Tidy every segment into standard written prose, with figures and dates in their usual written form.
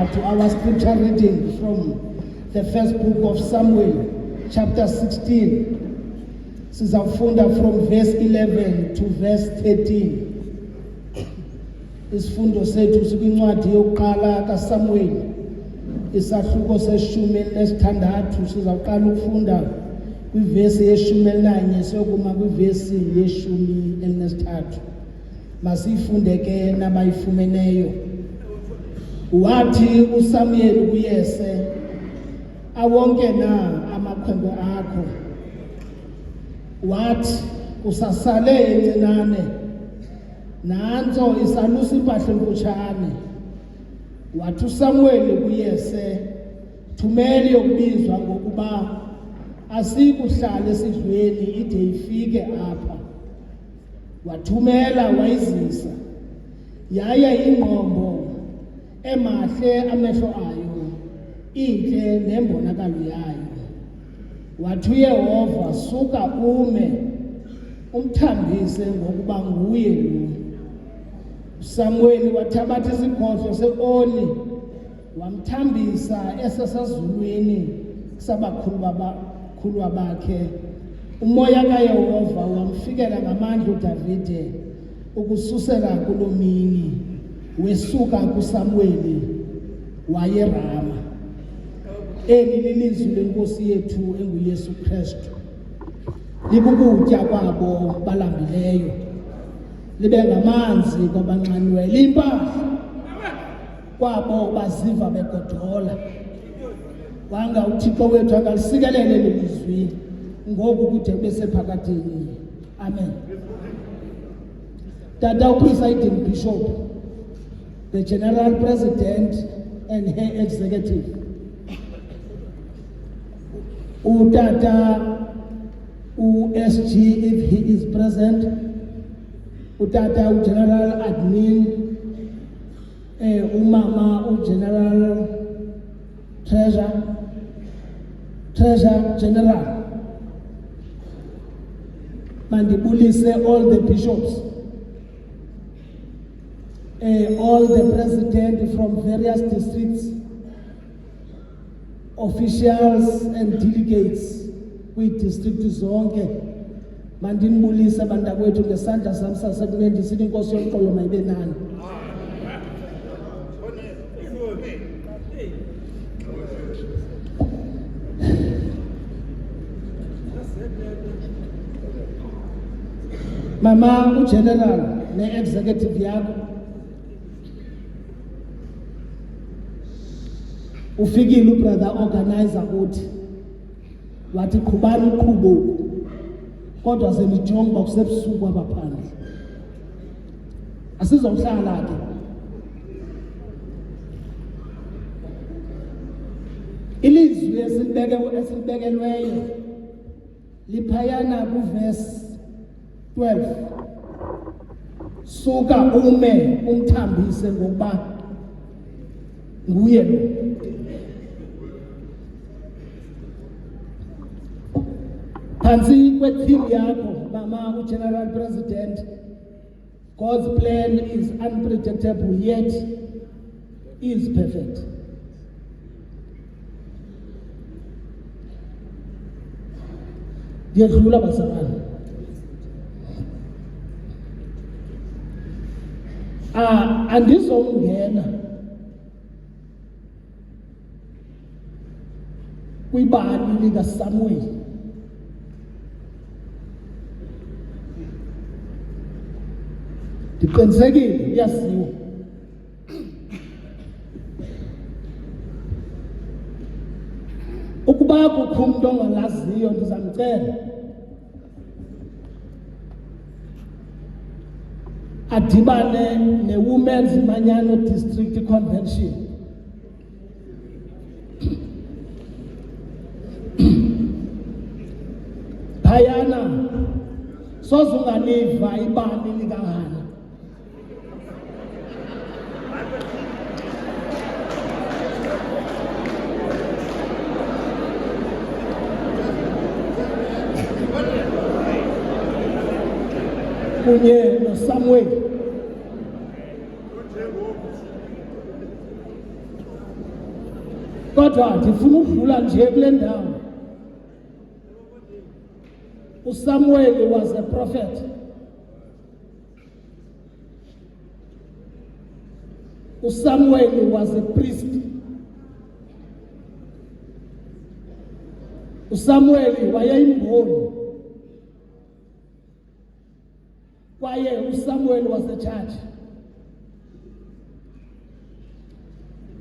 To our scripture reading from the first book of Samuel, chapter 16. Sizafunda from verse 11 to verse 13. Isifundo sethu sikwincwadi yokuqala kaSamuel, isahluko seshumi nesithandathu. Sizawuqala ukufunda kwivesi yeshumi elinanye siyokuma kwivesi yeshumi elinesithathu. Masiyifunde ke nabayifumeneyo. Wathi uSamuel kuyese, awonke na amakhwenkwe akho? Wathi, usasale encinane, nantso isalusa impahla emfutshane. Wathi uSamuel kuyese, thumela yokubizwa ngokuba asikuhlala esidlweni ide ifike apha. Wathumela wayizisa, yaya ingqombo emahle amehlo ayo, inhle nembonakalo yayo. Wathi uYehova, suka ume umthambise ngokuba nguye lo. uSamuel wathabatha isikhohlo seoli wamthambisa esesazulwini sabakhulu bakhe. Umoya kaYehova wamfikela ngamandla uDavide ukususela kuloo mini, wesuka kuSamueli wayeRama. Eli lilizwi lenkosi yethu enguYesu Kristu. Libukutya kwabo balambileyo, libe ngamanzi kwabanxanwe, limpahla kwabo baziva begodola. Wanga uThixo wethu akalisekelele lelizwi ngoku kude kube sephakathini. Amen. Tata uPresiding Bishop, the General President and her executive, Utata USG if he is present, Utata General Admin, Umama General Treasurer General, Mandibulise all the bishops, all the presidents from various districts, officials and delegates kwi-district zonke. Mandinibulise bantakwethu ngesandla sami sasekunene ndisithi inkosi yomqolo mayibe nani. Mama uGeneral ne-executive yakho, ufikile ubrother organizer uthi, wathi qhubani uqhubo kodwa senijonga uba kusebusuku abaphandle. Asizohlala ke. Ilizwi esilibekelweyo liphayana kuverse 12. Suka ume umthambise ngokuba nguye lo. Phansi kwetheme yakho, Mama uGeneral President, God's plan is unpredictable yet is perfect. Ndiyadlula bazalwane. Andizongena kwibali likaSamuel. Ndiqinisekile yaziwa. Ukuba kukho umuntu ongalaziyo ndizamcela adibane ne-Women's Manyano District Convention. Phayana soze unganiva ibali likahana. Kunye noSamuel. Kodwa ndifuna ukudlula nje kule ndawo. uSamuel was a prophet. uSamuel was a priest. uSamuel wayeyimboni. Kwaye uSamuel was a judge.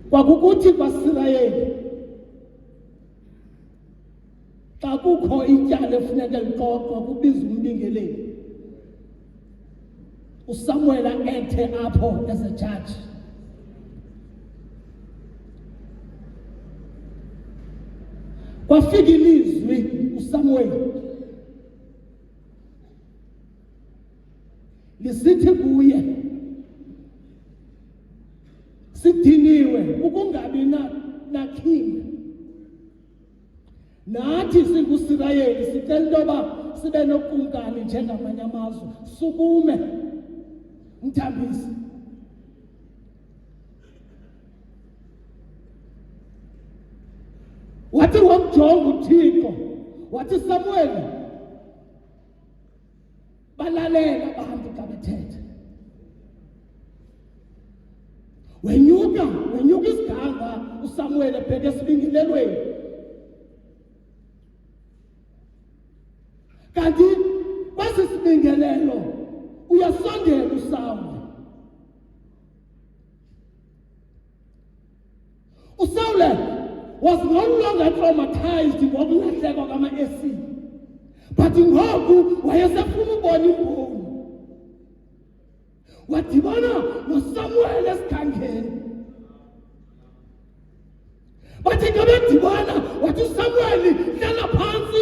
Kwakukuthi kwaSirayeli xa kukho ityala efuneka lixoxwa kubizwa umbingeleli. uSamuel ethe apho as a judge. Kwafika ilizwi uSamuel lisithi kuye, sidiniwe ukungabi na king. Nathi singuSirayeli sicela into yoba sibe nokumkani njengamanye amazwe. Sukume mthambisi. Wathi wamjonga uThixo, wathi Samuel, balalela abantu xa bethetha. Wenyuka isiganga uSamuel ebheke esibingelelweni. Kanti kwesi sibingelelo uyasondela uSaul. uSaul was no longer traumatized ngokulahleka kwama-AC, but ngoku wayesefuna ubona imboni. Wadibana noSamuel esikhangeni. Bathi ke bedibana, wathi uSamuel, hlala phansi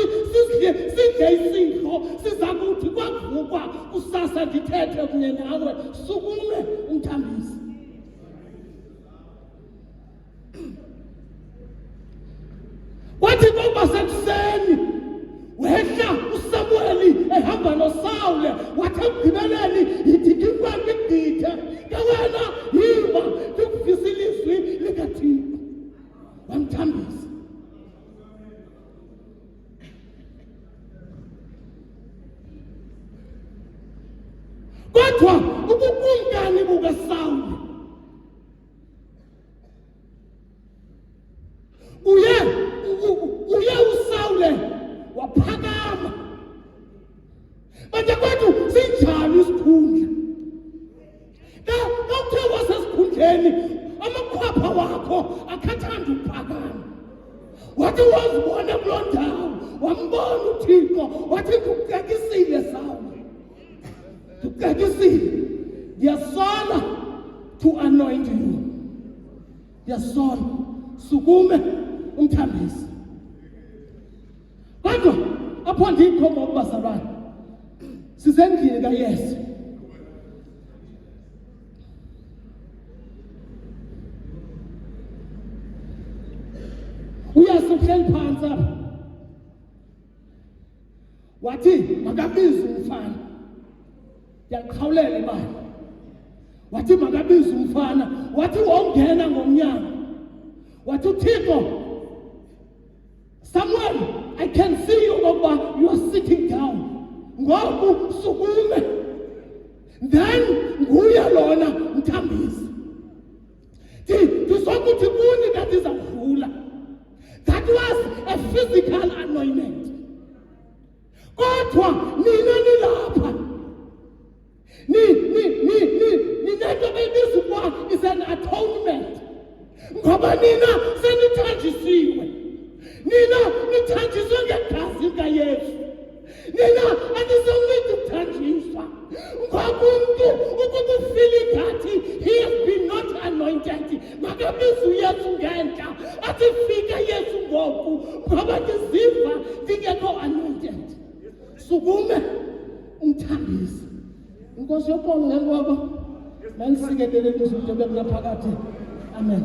sidle isidlo, siza kuthi kwavukwa kusasa ndithethe kunye nawe. Sukume umthambisi. Wathi ngoba sekuseni wehla uSamuel ehamba noSaul, wathi ekugqibeleni yithi kwakhe igqithe ke wena yima ndikuvisa ilizwi likaThixo. Wamthambisa. Kodwa ubukumkani bukaSaul uye uSaul waphakama. Manje kwethu sinjani isikhundla? Nawuthe wasesikhundleni amakhwapha wakho akhathanda ukuphakama. Wathi wazibona kuloo ndawo, wambona uThixo, wathi ndikucekisile Saul, ndikucekisile. Ndiyasola to anoint you. Ndiyasola. Sukume umthambisi. Kodwa apho ndikho ngokubazalwane sisendlini kaYesu. uYesu uhleli phansi apha. Wathi makabize umfana. Ndiyakhawulela imali. Wathi makabize umfana. Wathi wongena ngomnyango. Wathi uThixo, Samuel, I can see you over, you are sitting down. Ngoku sukume. Then nguye lona mthambisi. Ndisokuthi kuni that is akudlula. That was a physical anointment. Kodwa nina nilapha. Ninento bebiza ukuba is an atonement. Ngoba nina senithanjisiwe. Nina nithanjiswe ngegazi likaYesu. Nina anizonidi ukuthanjiswa. Ngoba umuntu ukuba ufile ngathi he has been not anointed. Makabize uYesu ngentla. Athi fika Yesu ngoku ngoba ndiziva ndingekho anointed. Sukume umthambisi. Inkosi yoqolo ngengoba manisikelele izinto bekunaphakathi. Amen.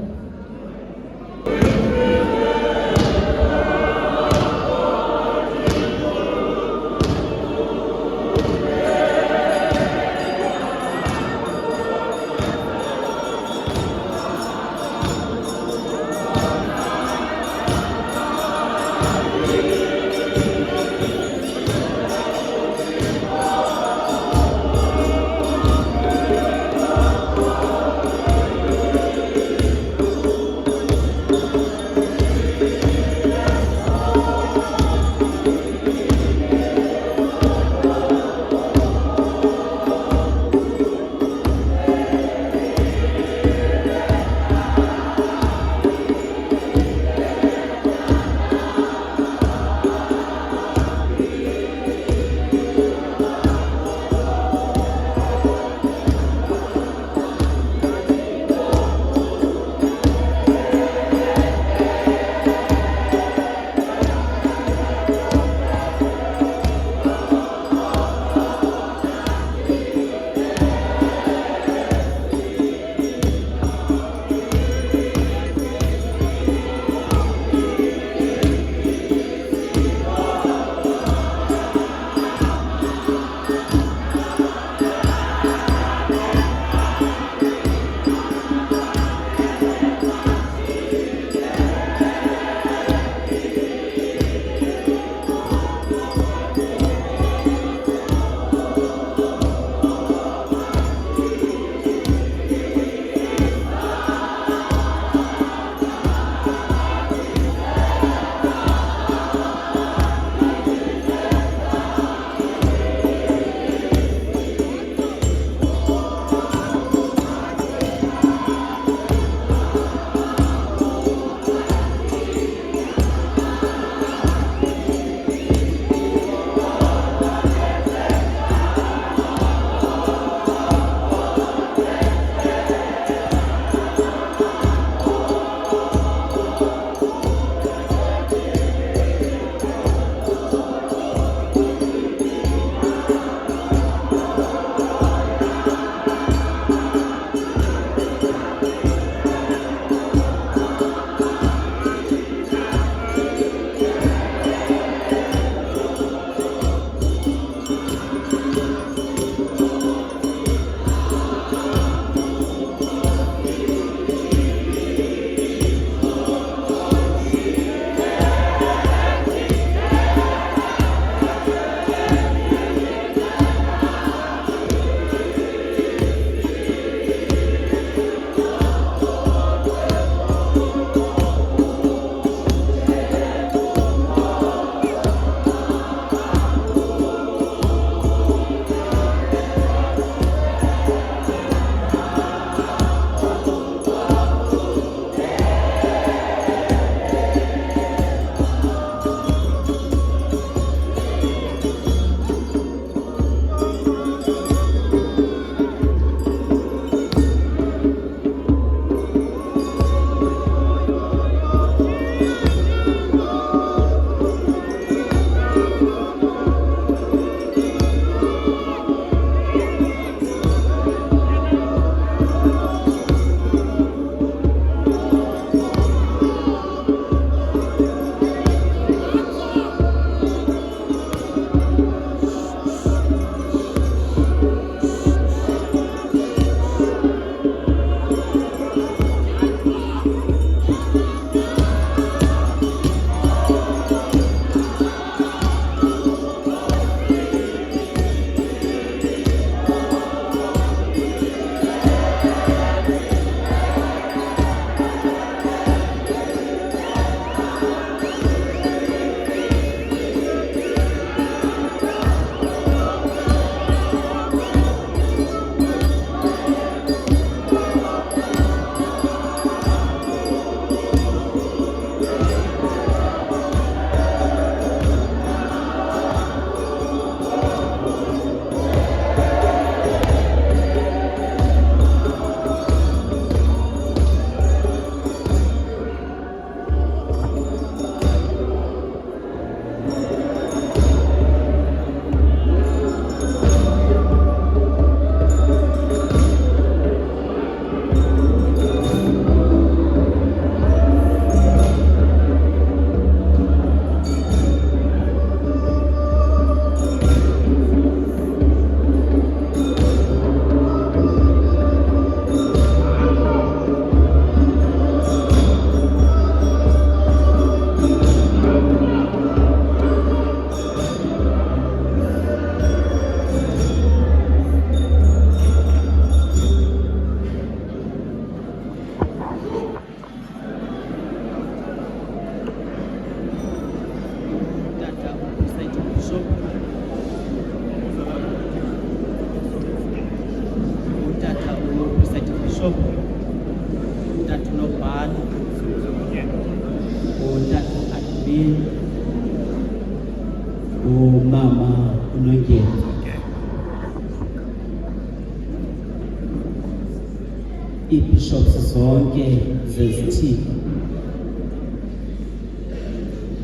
iibishops zonke zezithili,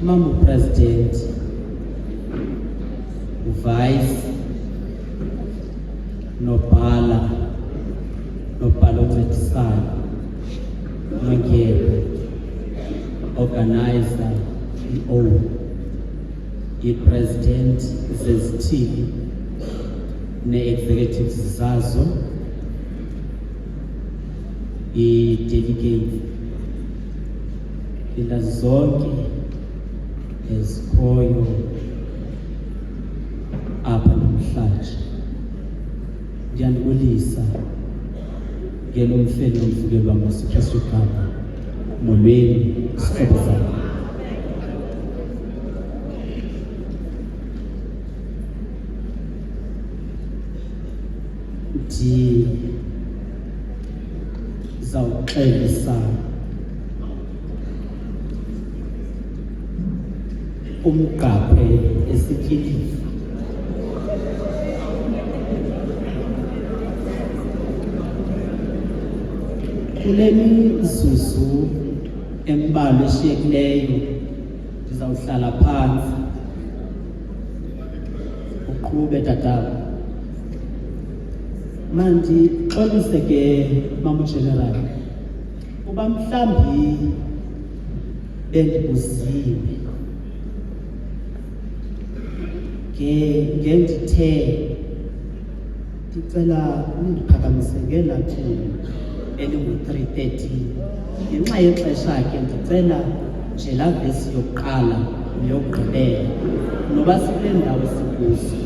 Mama uPresident, uVice, nobhala oncedisayo, noNgyebe, organizer, i-O, i-president zezithili ne-executives zazo, i-delegates, ilazi zonke ezikhoyo apha namhlanje. Ndiyanibulisa ngelo mfeni nomvukelwa ngoSipho Gama, molweni sihlobo zam. Ndizawuxelisa umgqaphe esityhilifa. Kule mizuzu embalwa eshiyekileyo ndizawuhlala phantsi uqhube tatabo. Mandixolise ke Mama General uba mhlambi bendibuziwe ngendithe ndicela undiphakamise ngelaa thuba elingu-3:13 ngenxa yexesha ke ndicela nje laa vesi yokuqala neyokugqibela noba sikule ndawo sikuzo.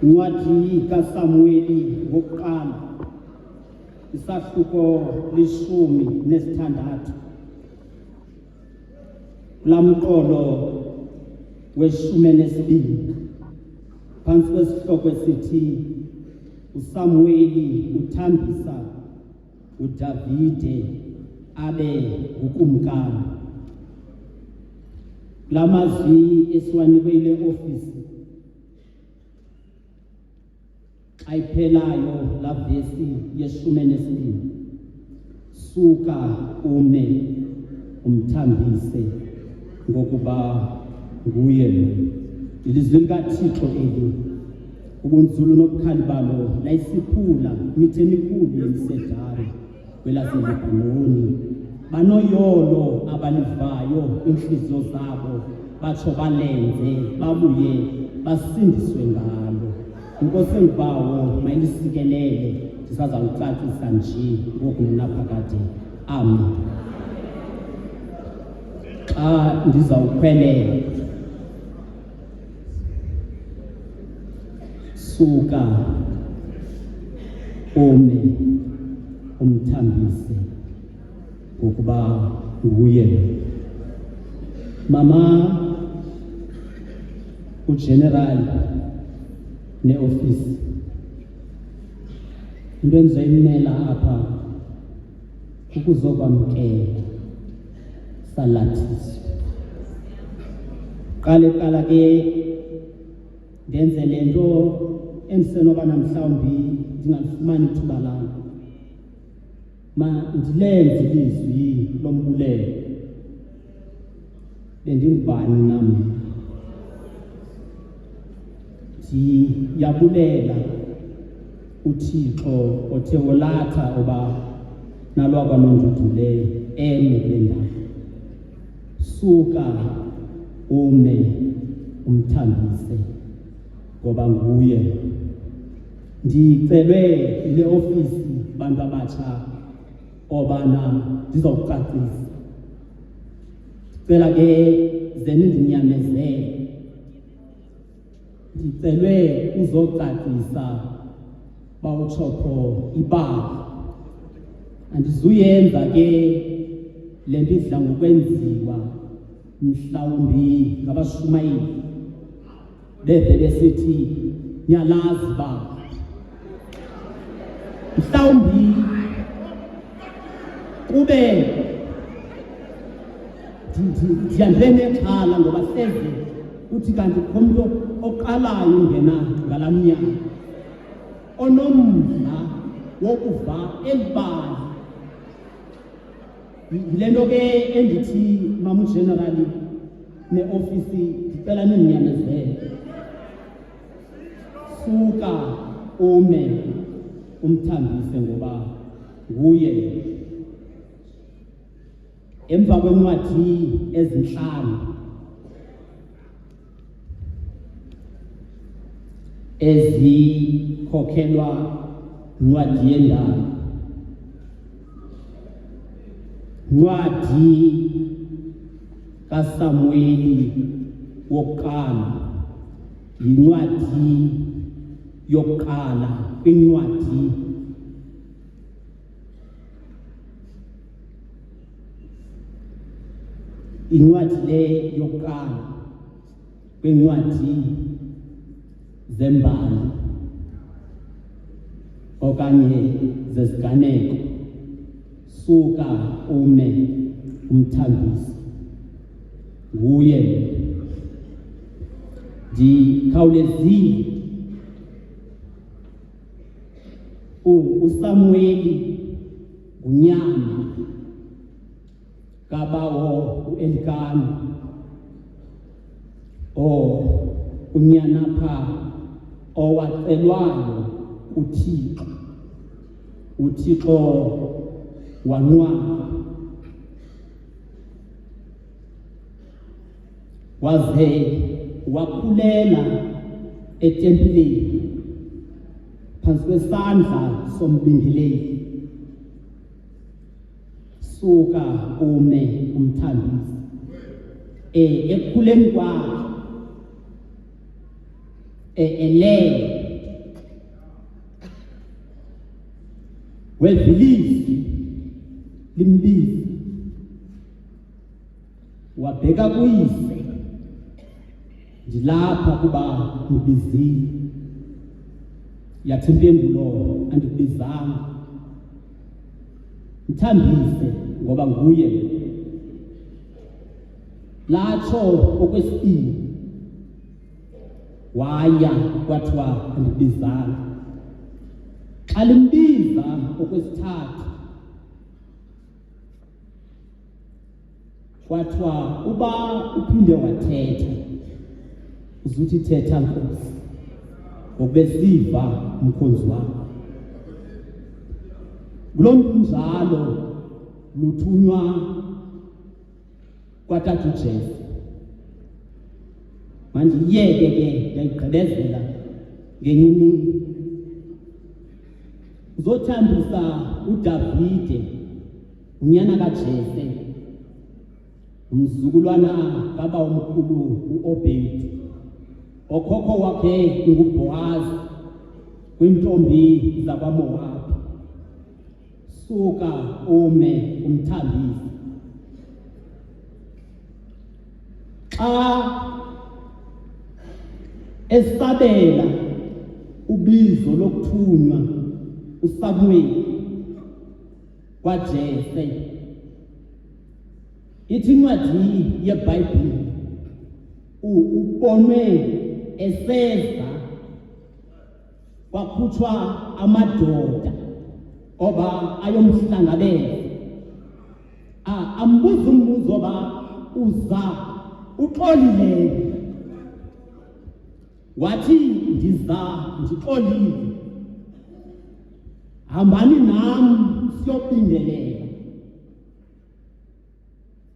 Incwadi kaSamueli wokuqala isahluko 16 lamqolo we-12 phansi kwesihloko esithi uSamueli uthambisa uDavide abe ukumkani. Lamazwi esiwanikwe ile office ayiphelayo la vesi ye-12 suka ume umthambise ngokuba nguye lo. Ilizwi likaThixo eli ubunzulu nobukhali balo layisiphula imithe emikhulu yemisedari kwelaseLebanoni. Banoyolo abalivayo inhliziyo zabo batsho balenze babuye basindiswe ngalo. Inkosi engibawo mayilisikelele ndisazawucacisa nje ngoku naphakade. Amen. Xa ndizawukhwelela suka ume umthambise ngokuba nguye. Mama ugeneral ne-office into endizoyimela apha kukuzokwamkela salathiso. Qala ke ndenze le nto endisenokana mhlawumbi ndingalifumani ithuba lalo. Ndilenze ilizwi lombulelo. Bendingubani nam? Ndiyabulela uThixo othe wolatha oba nalwakwanondudule eme kule ndawo. Suka ume umthambise ngoba nguye. Ndicelwe ile ofisi bantu abatsha obana ndizawucacisa. Ndicela ke zenindinyamezelele. Ndicelwe uzocacisa bawutshopho ibala. Andizuyenza ke le nto idla ngokwenziwa mhlawumbi ngabashumayeli beve besithi niyalazi ba mhlawumbi kube ndiyandenexhala ngoba hleze uthi kanti khomntu oqalayo ungena ngalamnyaka onomdla wokuva elibali. Yile nto ke endithi mama ugenerali ne-ofisi ndicela nindinyamezele. Suka ume umthambise ngoba nguye. Emva kwencwadi ezinhlanu ezikhokhelwa incwadi yendalo, incwadi kaSamueli wokuqala yincwadi yokuqala kwincwadi incwadi le yokuqala kwincwadi zembali okanye zeziganeko. Suka ume umthambise nguye. Ndikhawulezile uSamueli unyana kabawo uElikana unyana pha owacelwayo uThixo wanqwaba waze wakhulela etempileni phansi kwesandla sombingeleli. Suka ume umthambise. Ekukhuleni kwakhe elele wevilisi limbiza, wabheka kuyise, ndilapha kuba mbizile. Yathi impendulo, andikubizanga, mthambise ngoba nguye. Latsho okwesibini, waya kwathiwa andikubizanga. Xa limbiza okwesithathu, kwathiwa uba uphinde wathetha uzuthi thetha Nkosi, ngokubesiva umkhonzi wakho. Kulo mntu njalo luthunywa kwatata uJesu. Mandiyeke ke ndiyayigqibezela ngenye imini. Uzothambisa uDavide, unyana kaJese, umzukulwana kaba omkhulu uObedi, okhokho wakhe nguBoazi kwintombi zakwaMowabi. Suka ume umthambise. Xa esabela ubizo lokuthunywa uSamueli kwaJese, ithi incwadi yeBhayibhile ubonwe eseza kwakhutshwa amadoda oba ayomhlangabeza. Ambuza umbuzo oba uza uxolile. Wathi ndiza ndixolile, hambani nam siyopindelela.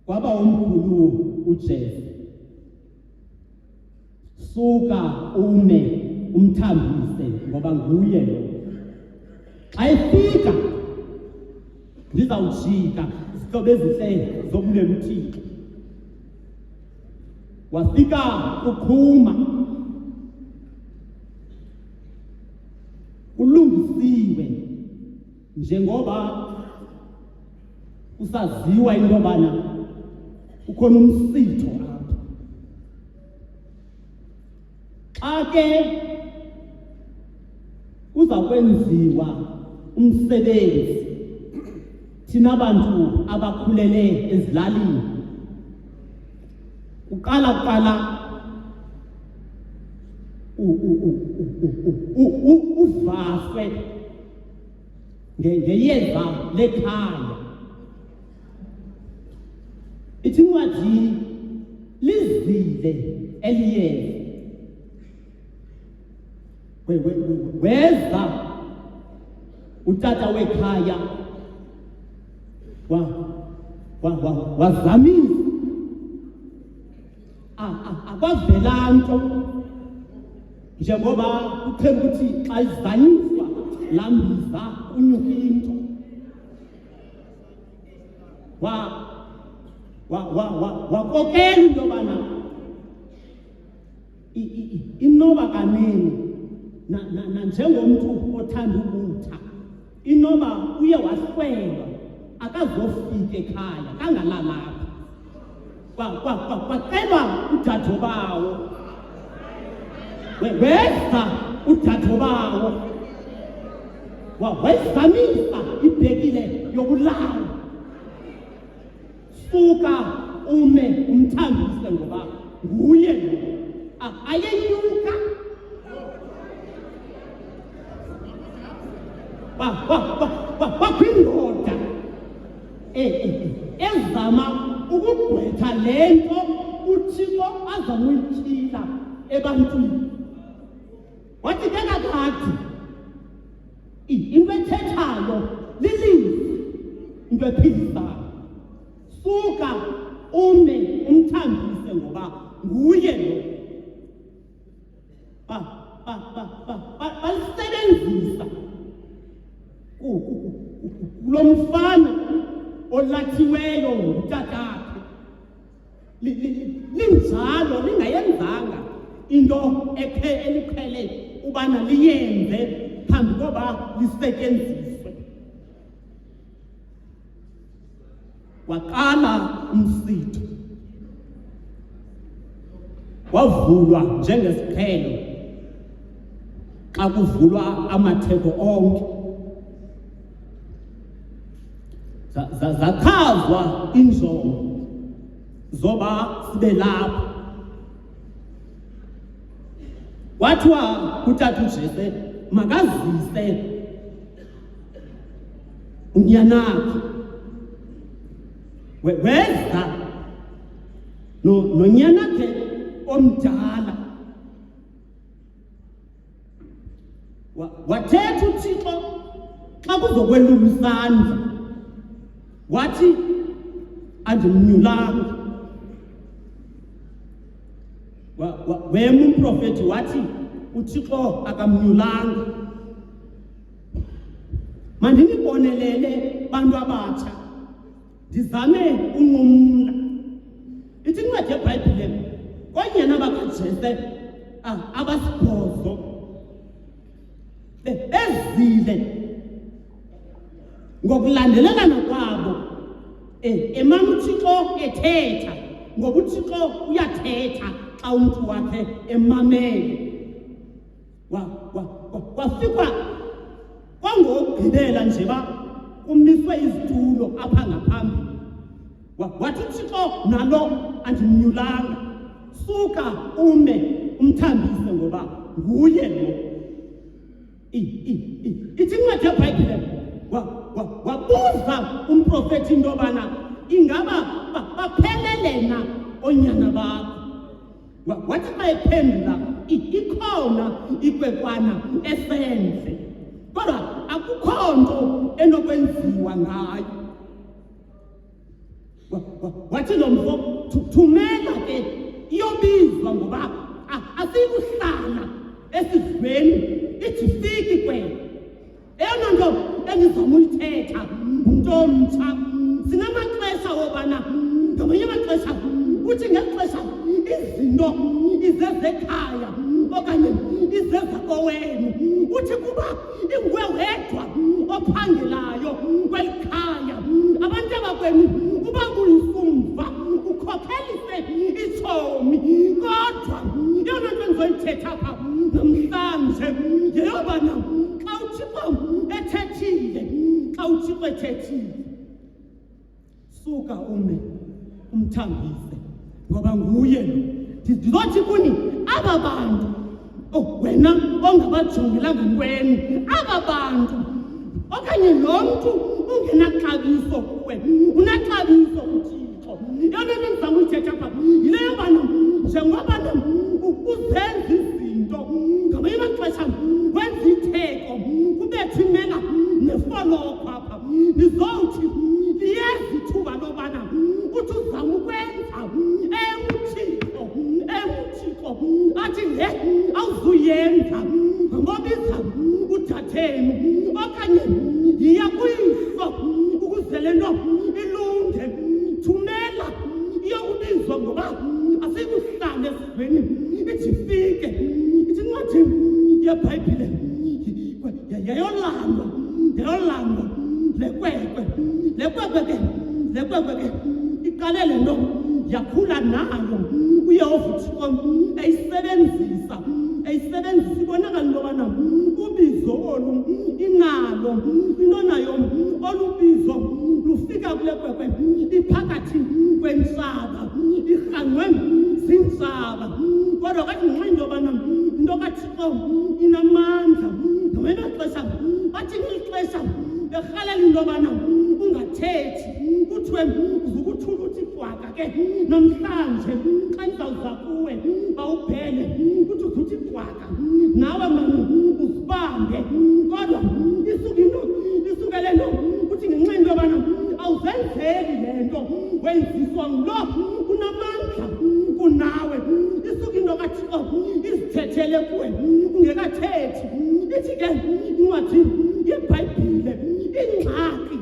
Kwaba omkhulu uJesu. Suka ume umthambise ngoba nguye lo. Xa efika ndizawujika izihlobo ezihle zobulela uThixo. Wafika uqhuma, ulungisiwe njengoba usaziwa into yobana ukhona umsitho apha. Xa ke uzakwenziwa umsebenzi, thina abantu abakhulele ezilalini, uqala uvaswe ngeyeza lekhaya. Ithi incwadi lizile eliyeza. Weza utata wekhaya wazamisa, akwavela nto njengoba uthemba ukuthi xa izanyiswa lambiza unyuka into. Wakokela into yobana inoba kanene nanjengomntu othanda ubutha, inoba uye wahlwelwa akazofika ekhaya kangalalapha. Kwacelwa udadobawo, weza udadobawo, wayizamisa ibhekile yobulawo. Suka ume umthambise ngoba nguye lo. Ayenyuka kwindoda ezama ukugqwetha le nto uThixo azamuyitshila ebantwini. Wathi ke kakade into ethethayo lilizwi, into ephilisayo. Suka ume umthambise ngoba nguye lo. Balisebenzisa kulo mfana olathiweyo ngutatakhe. Linjalo lingayenzanga into eliqhele ubana liyenze phambi koba lisetyenziswe. waqala umsitho, wavulwa njengesiqhelo xa kuvulwa amatheko onke. Zachazwa injongo zoba sibe lapha. Kwathiwa uTata uJese makazise unyanakhe, weza nonyanakhe omdala. Wathetha uThixo xa kuzokwelula isandla, wathi andimnyulanga. Wema umprofethi wathi uThixo akamnyulanga. Mandinibonelele bantu abatsha, ndizame unqumla. Ithi incwadi yeBhayibhile koonyana bakaJese abasibhozo bezile ngokulandelelana kwabo emana uThixo ethetha, ngoba uThixo uyathetha xa umntu wakhe emamele. Kwafikwa kwangokugqibela nje kumiswe izitulo apha ngaphambili. Wathi uThixo nalo andimnyulanga, suka ume umthambise ngoba nguye lo. Ithi incwadi yeBhayibhile wabuza umprofethi into yobana ingaba baphelele na oonyana bakho. Wathi xa ephendula, ikhona ikwekwana esendle, kodwa akukho nto enokwenziwa ngayo. Wathi lo mfo, thumela ke iyobizwa ngoba asikuhlala esidlweni ithi fiki kwena. Eyona nto endizama uyithetha mntu omtsha, sinamaxesha wobana ngamanye amaxesha uthi ngexesha izinto izezekhaya okanye izezakowenu, uthi kuba inguwe wedwa ophangelayo kweli khaya, abantu abakwenu uba kuyisumva ukhokhelise itshomi. Kodwa eyona nto endizoyithetha apha namhlanje yeyobana xa uThixo ethethile, xa uThixo ethethile, suka ume umthambise ngoba nguye lo. Ndizothi kuni aba bantu, wena ongabajongelanga ntweni, aba bantu okanye lo mntu ungenaxabiso kuwe, unaxabiso kuThixo. Yona nto ndizama uyithetha apha yile yobana njengoba uzenza izinto ngamanye amaxesha wenza itheko kubetha imela nefolokho apha, ndizowuthi liyeza ithuba lobana uthi uzama ukwenza uThixo athi awuzuyenza ngobiza udathenu okanye yiya kuyihlo ukuze le nto ilunge. Thumela iyokubizwa ngoba asikuhlala esidweni ithi fike. Ithi incwadi yeBhayibhile yayolandwa lekwekwe ke iqale le nto yakhula nayo uYehova uThixo eyisebenzisa ibonakala into yobana ubizo olu inalo into nayo olubizo lufika kule kwekwe iphakathi kwentlaba, irhangqwe zintlaba. Kodwa kathi ngenxa into yobana into kaThixo inamandla, ngamanye amaxesha bathi ngexesha berhalela into yobana ungathethi, kuthiwe uzukuthula uthi gwaga ke namhlanje xa ndizawuza kuwe bawuphele kuthi uzuthi gwaga nawe mani uzibambe. Kodwa isukele nto uthi ngenxa into yobana awuzenzeli le nto, wenziswa ngulo unamandla kunawe. Isuka into kaThixo izithethele kuwe ungekathethi. Ithi ke incwadi yeBhayibhile ingxaki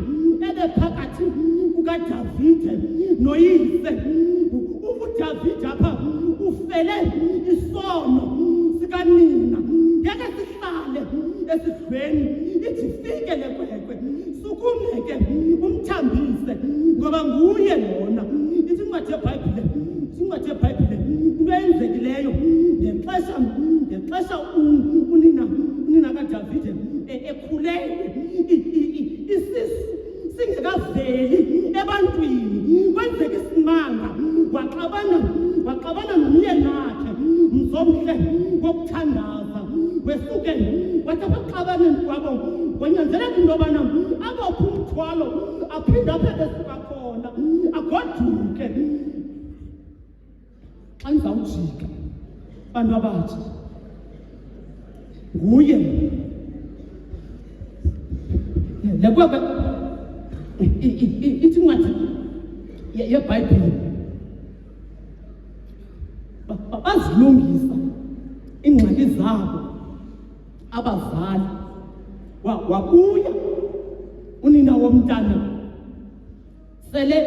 ebephakathi kukaDavide noyise. uDavide apha ufele isono sikanina, ngeke sihlale esidlweni. Ithi fike le kwekwe sukumeke umthambise umthambise ngoba nguye lona. Ithi incwadi yeBhayibhile, into eyenzekileyo ngexesha unina kaDavide ekhulelwe, isisi singekaveli ebantwini, kwenzeka isimanga, waxabana nomyeni wakhe Mzomhle wokuthandaza, wesuke wathi abaxabaneni kwabo kwanyanzeleka into yobana abophe umthwalo aphinde aphethe suka khona agoduke. Xa ndizawujika bantu abatsha, nguye lekwekwe ithi incwadi yeBhayibhile bazilungisa iingxaki zabo abazali. Wabuya unina womntana sele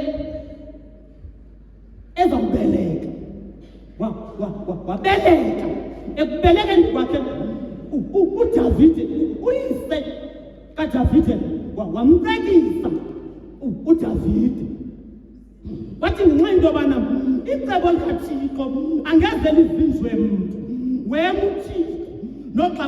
ezawubeleka, wabeleka. Ekubelekeni kwakhe uDavide, uyise kaDavide, wamcekisa uDavide, wathi ngenxa into yobana icebo likaThixo angeze livinjwe mntu, wena uThixo noxa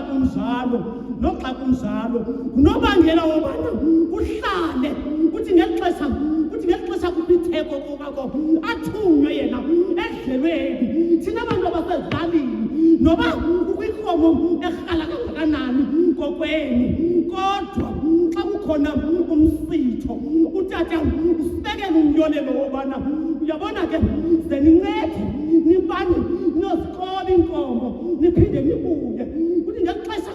kunjalo unobangela wobana uhlale uthi ngexesha kubitheko kwakho athunywe yena edlelweni. Thina abantu abasezilalini noba ukwikhomo erhala kangakanani kokweni, kodwa xa kukhona umsitho utata usibekele umyolelo wobana uyabona ke ze nincede nibane nozikoba inkomo niphinde nibuye. Uthi ngexesha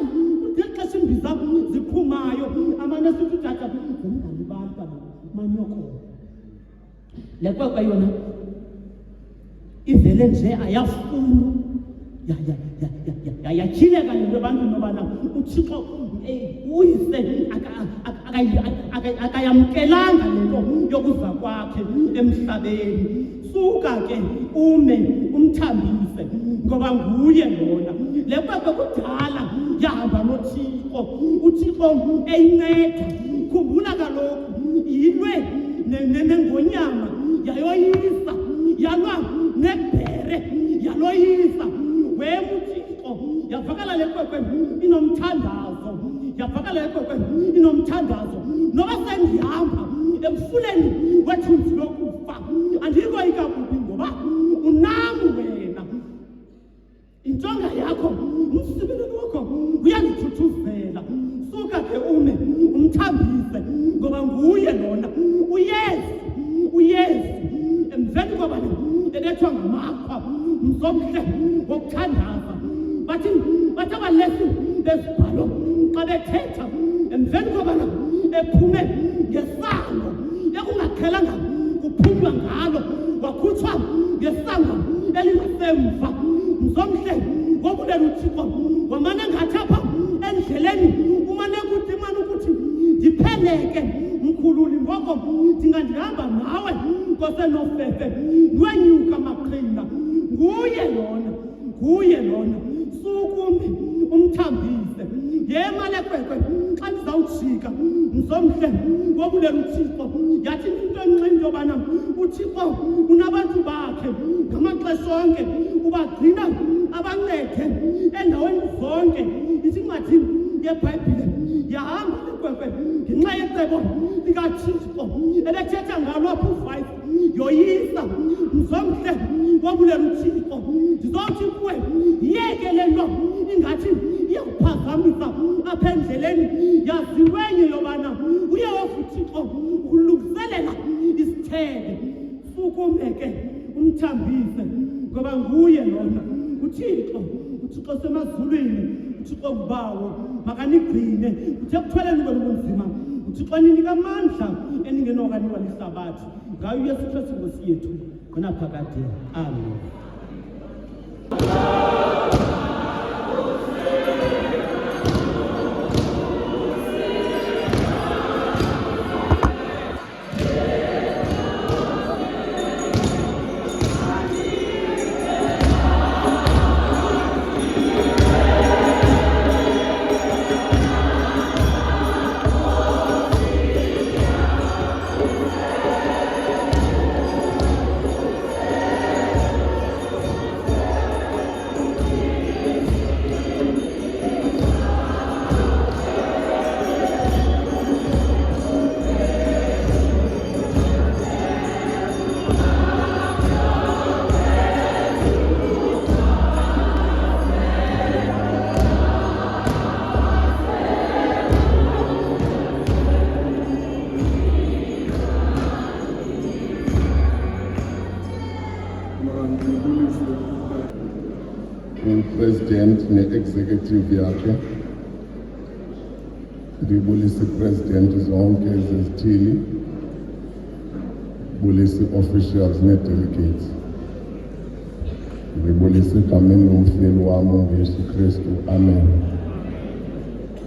imbiza ziphumayo amane sithi utata zimngalibanta manyoko. Le kwekwe yona ivele nje ayafuna yatyhileka nento ebantwini nobana uThixo uyise akayamkelanga lento yokuza kwakhe emhlabeni. Suka ke ume umthambise ngoba nguye lona. Le kwekwe kudala yahamba noThixo, uThixo eyinceda. Khumbula kaloku yilwe nengonyama yayoyisa, yalwa nebhere yaloyisa. Wema uThixo yavakala le kwekwe inomthandazo, noba sendihamba emfuleni wethunzi lokufa andikoyi kakubi ngoba unam wena. Injonga yakho, umsibelelo wakho uyandithuthuzela. Suka ke ume umthambise ngoba nguye lona. Uyezi emveni kobana ebethwa ngamakha Mzomhle wokuthandaza, bathi abalesi bezibhalo xa bethetha emveni kobana ephume ngesango ekungaqhelanga kuphunywa ngalo, wakhutshwa ngesango elingasemva. Mzomhle wobulela uThixo wamane ngathi apha endleleni umane ukuthi ndipheleke mkhululi, ngoko ndingandihamba nawe ngosenofefe nwenyuka maqhina. Nguye lona. Sukume umthambise. Yema le kwekwe xa ndizawujika Mzomhle wobulela uThixo yathi into enxe into yobana uThixo unabantu bakhe ngamaxesha onke, ubagcina abancede endaweni zonke. Ithi incwadi yeBhayibhile yahamba le kwekwe ngenxa yecebo likaThixo ebethetha ngalo apho u5 yoyisa. Mzomhle wobulela uThixo ndizothi kuwe yeke le nto ingathi iyakuphazamisa apha endleleni. Yaziwenye yobana uye wofa uThixo ukulungiselela isithebe. Sukume ke umthambise ngoba nguye lona. uThixo semazulwini, uThixo kubawo makanigcine uthe kuthweleni kwenu bunzima. uThixo ninika amandla eningenokaniwa lihlabathi ngayo uYesu Kristu Nkosi yethu kunaphakade. Amen. President ne-executive yakhe, ndibulisa i-President zonke ezizithili, ndibulisa i-officials ne-delegates, ndibulisa egameni lomfeli wam unguYesu Kristu, amen.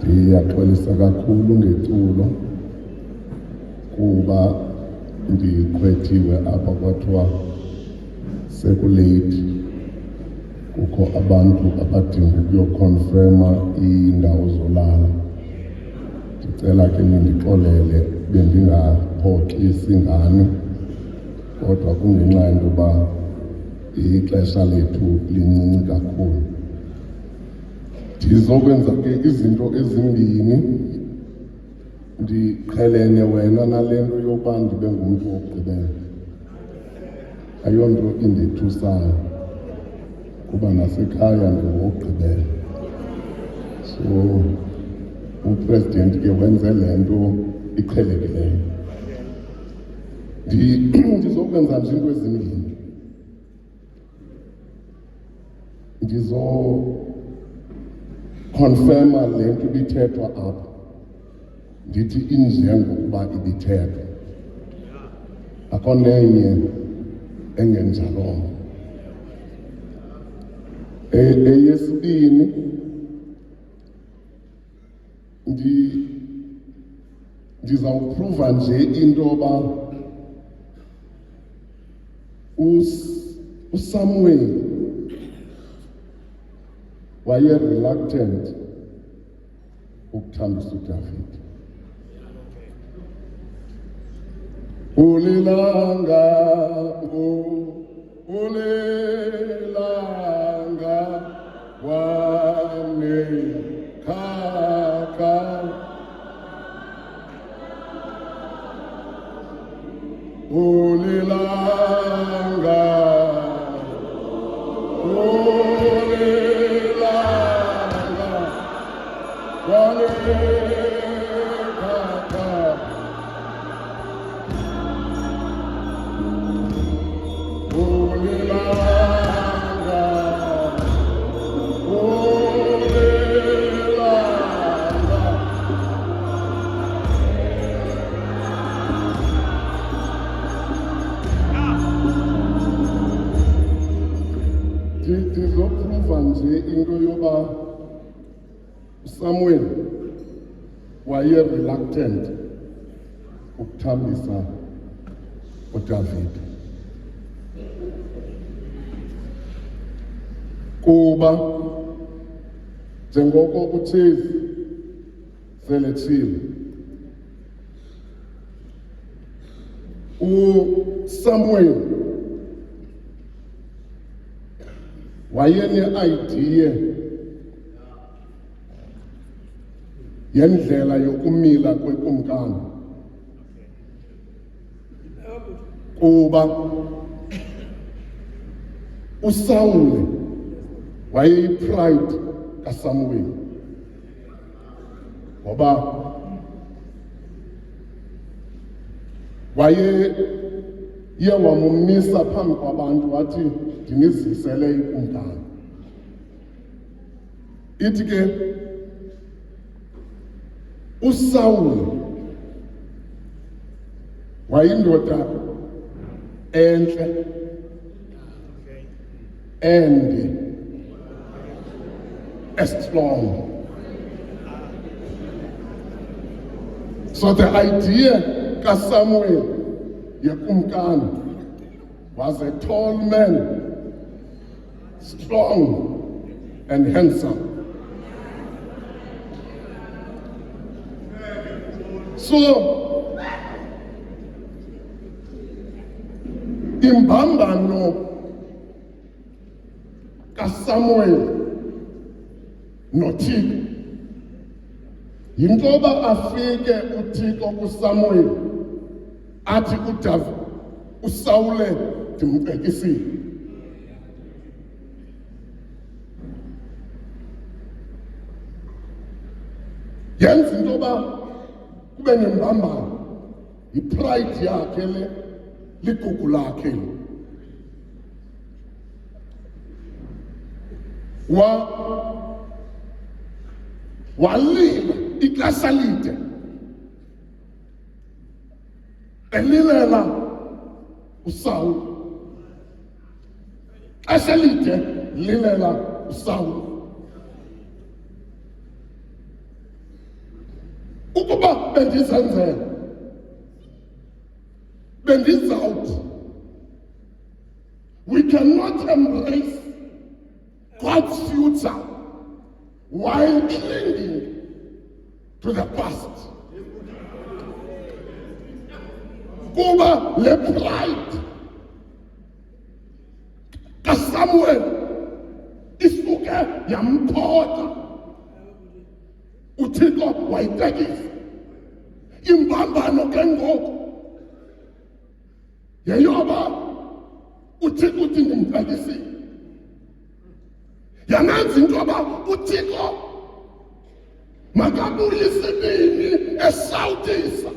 Ndiyaxolisa kakhulu ngeculo kuba ndikhwethiwe apha kwathiwa sekulate, kukho abantu abadinga ukuyokonfirma iindawo zolala. Ndicela ke nindixolele bendingaphokisi ngani, kodwa kungenxa yento yoba ixesha lethu lincinci kakhulu. Ndizokwenza ke izinto ezimbini. Ndiqhelene wena nale nto yokuba ndibe ngumntu wokugqibela, ayonto indethusayo kuba nasekhaya ndingowokugqibela. So uPresident ke wenze le nto iqhelekileyo. Ndizokwenza nje into ezimbini. Ndizokonfirma le nto ibithethwa apha, ndithi injengokuba ibithethwa, akho nenye engenjalongo. Eyesibini, ndizawuphruva nje into yoba uSamuel waye-reluctant ukuthambisa uDavid. Ulilanga wanekhaka, ulilanga wanekhaka, ndizophruva nje into yoba uSamuel waye-reluctant ukuthambisa uDavid kuba njengoko uThezi seletshile, uSamuel wayene-idea yendlela yokumila kwekumkani kuba uSawule wayeyi-pride kaSamuel, ngoba waye wamumisa phambi kwabantu wathi ndinizisele ikumkani. Ithi ke uSawule wayindoda entle ende strong. So the idea kaSamuel yekumkani was a tall man, strong and handsome. So imbambano kaSamuel noThixo yinto yoba afike uThixo kuSamuel athi uDavid uSawule ndimcekisile. Yenza into yoba kube nembambano, yipride yakhe le, ligugu lakhe. walila ixesha lide elilela uSawuli, ixesha lide lilela uSawuli. Ukuba bendizenzela bendizawuthi we cannot embrace God's future while clinging to the past. Kuba le pride kaSamuel isuke yamphotha, uThixo wayitekisa. Imbambano ke ngoku yeyoba uThixo uthi ndimtekisile, yamenza into yoba uThixo makabuyise ibini esawutisa.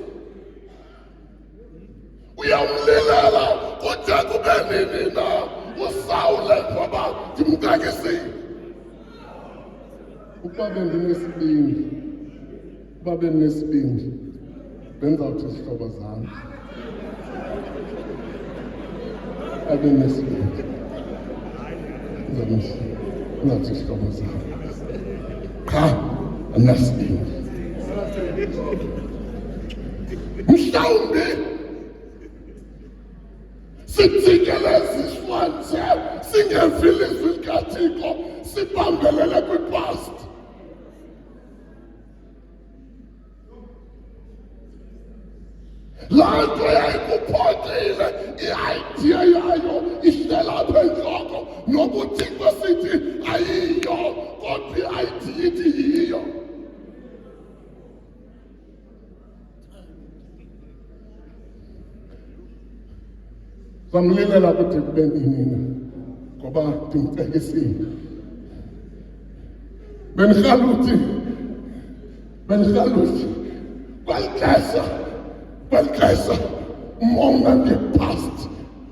Uyamlilela kude kube nini na uSawule ngoba ndimtekisile. Ukuba bendinesibindi benzawuthi izihlobo zami abenesibindi ngathi izihlobo zami cha anasibindi. Mhlawumbi sijikeleziswa nje singevili izwi likaThixo sibambelele kwipast. Laa nto yayikuphotile i-idea yayo ihlela apha entloko, noba uThixo sithi ayiyo kodwa i-idea ithi yiyo. Zamlilela kude kube nini ngoba ndimtekisile. Benirhaluthi kwalixesha umonga ngepast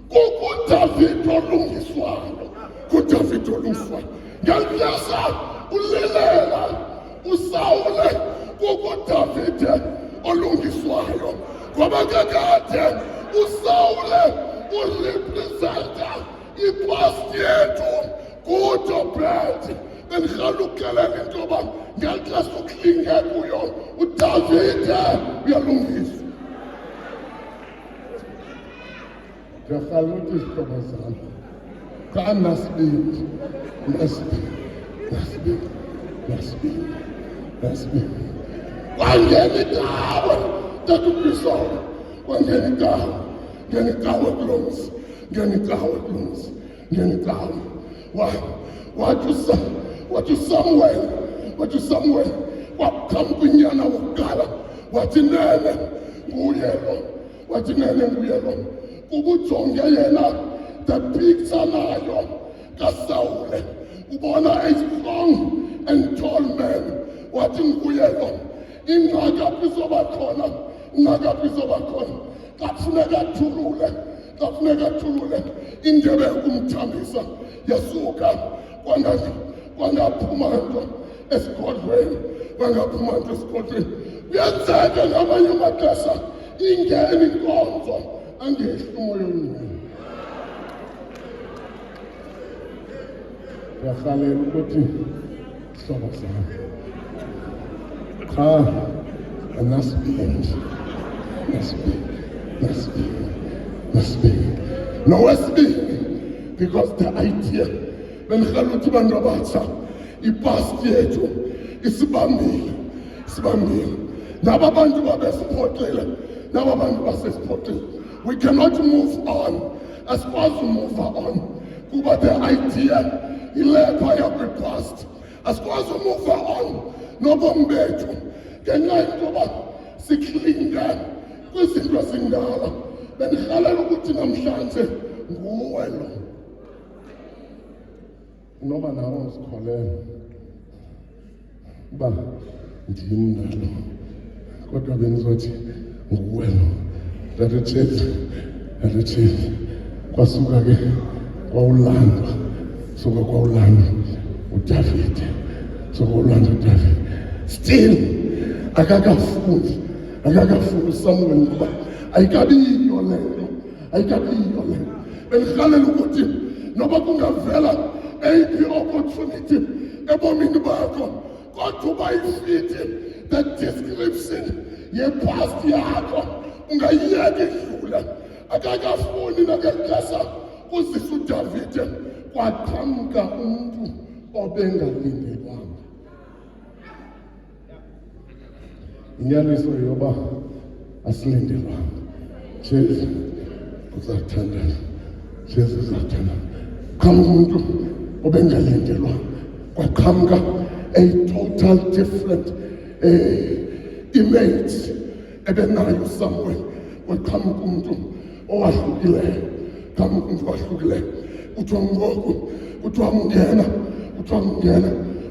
kuDavid olungiswayo, ngelixesha ulilela uSawule kuDavid olungiswayo, ngoba kakade uSawule urepresenta ipast yethu good or bad. Benirhalukelela into yoba ngelixesha ukuhlinge kuyo uDavid uyalungiswa. Ndiyarhaluthi izihlobo zami xa nasibindi kwangena itawe tatukwisola, kwangena itawe wathi Samuel waqhamuka unyana wokuqala wathi nene nguye lo, kuba ujonge yena the picture nayo kaSawule ubona a strong and tall man, wathi nguye lo. Ingxaki izoba khona xa kufuneka athulule indebe yokumthambisa yasuka kwangaphuma nto esigodlweni. Kuyenzeka ngamanye amaxesha ingene inkonzo angehli umoya omngcwele. Ndiyarhalela ukuthi hlobo zami cha anasibindi. Nowesibili, because the idea benirhalela ukuthi bantu abatsha ipast yethu isibambile. Naba bantu babesiphoxile, naba bantu basesiphoxile. We cannot move on as far as we move on. Kuba the idea ilepa yakwipast. As far as we move on, nobomi bethu ngenxa yokuba siklinga kwizinto ezindala. Benirhalela ukuthi namhlanje nguwe lo. Noba nawe usikholelwe uba ndim nalo, kodwa bendizothi nguwe lo. Ndathi kwasuka ke kwawulandwa uDavide sokolwandle uDavide still akakafuni uSamuel ngoba ayikabiyo lento belihalela ukuthi noba kungavela eyiphi opportunity ebomini bakho kodwa ubayifithi the description ye-past yakho ungayiyeka idlula. Akakafuni nakelixesha kuzisa uDavide kwaqhamuka umuntu obengalindelwanga. Inyaniso yoba asilindelwanga. Jesu uzathandana. Jesu uzathandana. Qhamuka umuntu obengalindelwanga. Kwaqhamuka a total different image ebenayo Samuel. Kwaqhamuka umuntu owahlukileyo. Qhamuka umuntu owahlukileyo. Kuthiwa ngoku kuthiwa ungena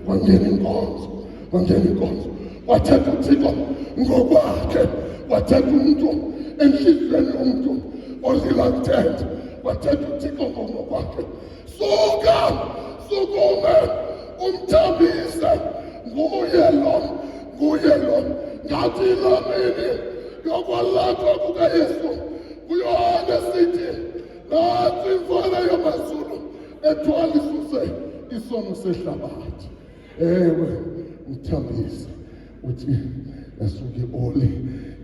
kwangena inkonzo wathetha uThixo ngokwakhe, wathetha umuntu enhliziyweni yomuntu o-reluctant, wathetha uThixo ngokwakhe. Sukume umthambise, nguye lo ngathi ilamini yokwalathwa kukaYesu kuYohane sithi nathi imvula yamazulu ethwala isuse isono sehlabathi. Ewe mthambise uthi yasuke oli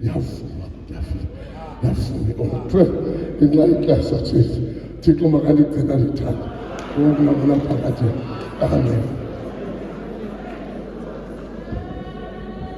yavuma kuDavide, yavuma iOntwe ngenxa ixesha Thixo makandigcina lithanda okunabona phakathi. Amen.